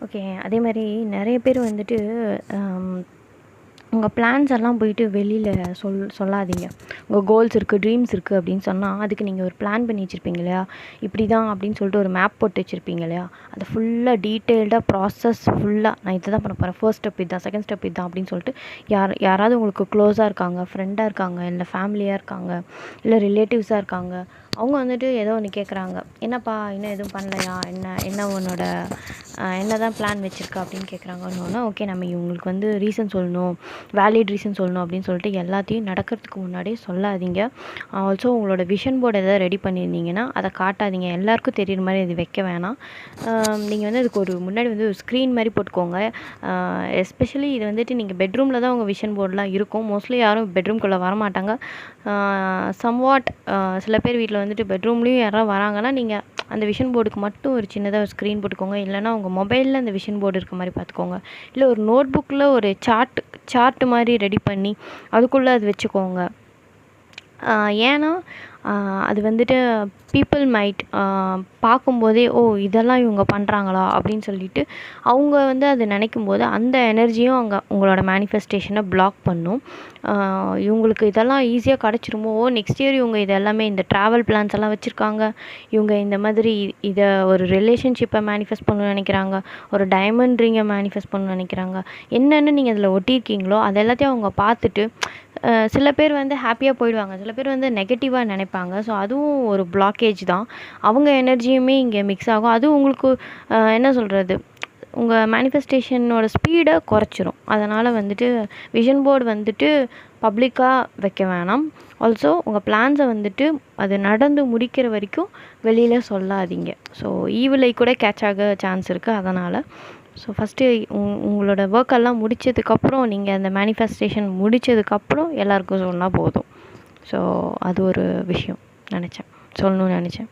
Okay. அதே மாரி நெறைய பேர் வந்துட்டு அம் உங்க பிளான்ஸ் எல்லாம் போயிட்டு வெளியில சொல்லாதீங்க. உங்க கோல்ஸ் இருக்குது, ட்ரீம்ஸ் இருக்குது அப்படின்னு சொன்னால் அதுக்கு நீங்கள் ஒரு பிளான் பண்ணி வச்சுருப்பீங்க இல்லையா? இப்படி தான் அப்படின்னு சொல்லிட்டு ஒரு மேப் போட்டு வச்சுருப்பீங்க இல்லையா? அதை ஃபுல்லாக டீட்டெயில்டாக ப்ராசஸ் ஃபுல்லாக நான் இதை தான் பண்ண போகிறேன், ஃபர்ஸ்ட் ஸ்டெப் இதுதான், செகண்ட் ஸ்டெப் இதுதான் அப்படின்னு சொல்லிட்டு யாராவது உங்களுக்கு க்ளோஸாக இருக்காங்க, ஃப்ரெண்டாக இருக்காங்க, இல்லை ஃபேமிலியாக இருக்காங்க, இல்லை ரிலேட்டிவ்ஸாக இருக்காங்க, அவங்க வந்துட்டு ஏதோ ஒன்று கேட்குறாங்க, என்னப்பா இன்னும் எதுவும் பண்ணலையா, என்ன உன்னோட என்ன தான் பிளான் வச்சுருக்க அப்படின்னு கேட்குறாங்கன்னொன்னே, ஓகே நம்ம இவங்களுக்கு வந்து ரீசன் சொல்லணும், வேலிட் ரீசன் சொல்லணும் அப்படின்னு சொல்லிட்டு எல்லாத்தையும் நடக்கிறதுக்கு முன்னாடியே சொல்லாதீங்க. ஆல்சோ உங்களோட விஷன் போர்டு எதாவது ரெடி பண்ணியிருந்தீங்கன்னா அதை காட்டாதீங்க, எல்லாருக்கும் தெரியுற மாதிரி இது வைக்க வேணாம். நீங்கள் வந்து அதுக்கு ஒரு முன்னாடி வந்து ஒரு ஸ்க்ரீன் மாதிரி போட்டுக்கோங்க. எஸ்பெஷலி இது வந்துட்டு நீங்கள் பெட்ரூமில் தான் உங்கள் விஷன் போர்டெலாம் இருக்கும். மோஸ்ட்லி யாரும் பெட்ரூம்குள்ளே வரமாட்டாங்க. சம்வாட் சில பேர் வீட்டில் வந்துட்டு பெட்ரூம்லேயும் யாராவது வராங்கன்னா நீங்கள் அந்த விஷன் போர்டுக்கு மட்டும் ஒரு சின்னதாக ஒரு ஸ்க்ரீன் போட்டுக்கோங்க. இல்லைனா உங்கள் மொபைலில் அந்த விஷன் போர்டு இருக்க மாதிரி பார்த்துக்கோங்க. இல்லை ஒரு நோட் புக்கில் ஒரு சார்ட் மாதிரி ரெடி பண்ணி அதுக்குள்ளே அது வச்சுக்கோங்க. ஏன்னா அது வந்துட்டு பீப்புள் மைட் பார்க்கும்போதே ஓ இதெல்லாம் இவங்க பண்ணுறாங்களா அப்படின்னு சொல்லிட்டு அவங்க வந்து அது நினைக்கும்போது அந்த எனர்ஜியும் அங்கே உங்களோட மேனிஃபெஸ்டேஷனை பிளாக் பண்ணும். இவங்களுக்கு இதெல்லாம் ஈஸியாக கிடச்சிருமோ, நெக்ஸ்ட் இயர் இவங்க இது எல்லாமே இந்த ட்ராவல் பிளான்ஸ் எல்லாம் வச்சுருக்காங்க, இவங்க இந்த மாதிரி இதை ஒரு ரிலேஷன்ஷிப்பை மேனிஃபெஸ்ட் பண்ணணும்னு நினைக்கிறாங்க, ஒரு டைமண்ட் ரிங்கை மேனிஃபெஸ்ட் பண்ணணும்னு நினைக்கிறாங்க, என்னென்னு நீங்கள் அதில் ஒட்டியிருக்கீங்களோ அது எல்லாத்தையும் அவங்க பார்த்துட்டு சில பேர் வந்து ஹாப்பியாக போயிடுவாங்க, சில பேர் வந்து நெகட்டிவாக நினைப்பாங்க. ஸோ அதுவும் ஒரு பிளாக்கேஜ் தான். அவங்க எனர்ஜியுமே இங்கே மிக்ஸ் ஆகும். அதுவும் உங்களுக்கு என்ன சொல்கிறது, உங்கள் மேனிஃபெஸ்டேஷனோட ஸ்பீடை குறைச்சிரும். அதனால் வந்துட்டு விஷன் போர்டு வந்துட்டு பப்ளிக்காக வைக்க வேணாம். ஆல்சோ உங்கள் பிளான்ஸை வந்துட்டு அது நடந்து முடிக்கிற வரைக்கும் வெளியில் சொல்லாதீங்க. ஸோ ஈவிலை கூட கேட்ச் ஆக சான்ஸ் இருக்குது. அதனால் ஸோ ஃபஸ்ட்டு உங்களோட ஒர்க்கெல்லாம் முடித்ததுக்கப்புறம், நீங்கள் அந்த மேனிஃபெஸ்டேஷன் முடித்ததுக்கப்புறம் எல்லாருக்கும் சொன்னால் போதும். ஸோ அது ஒரு விஷயம் சொல்லணும்னு நினச்சேன்.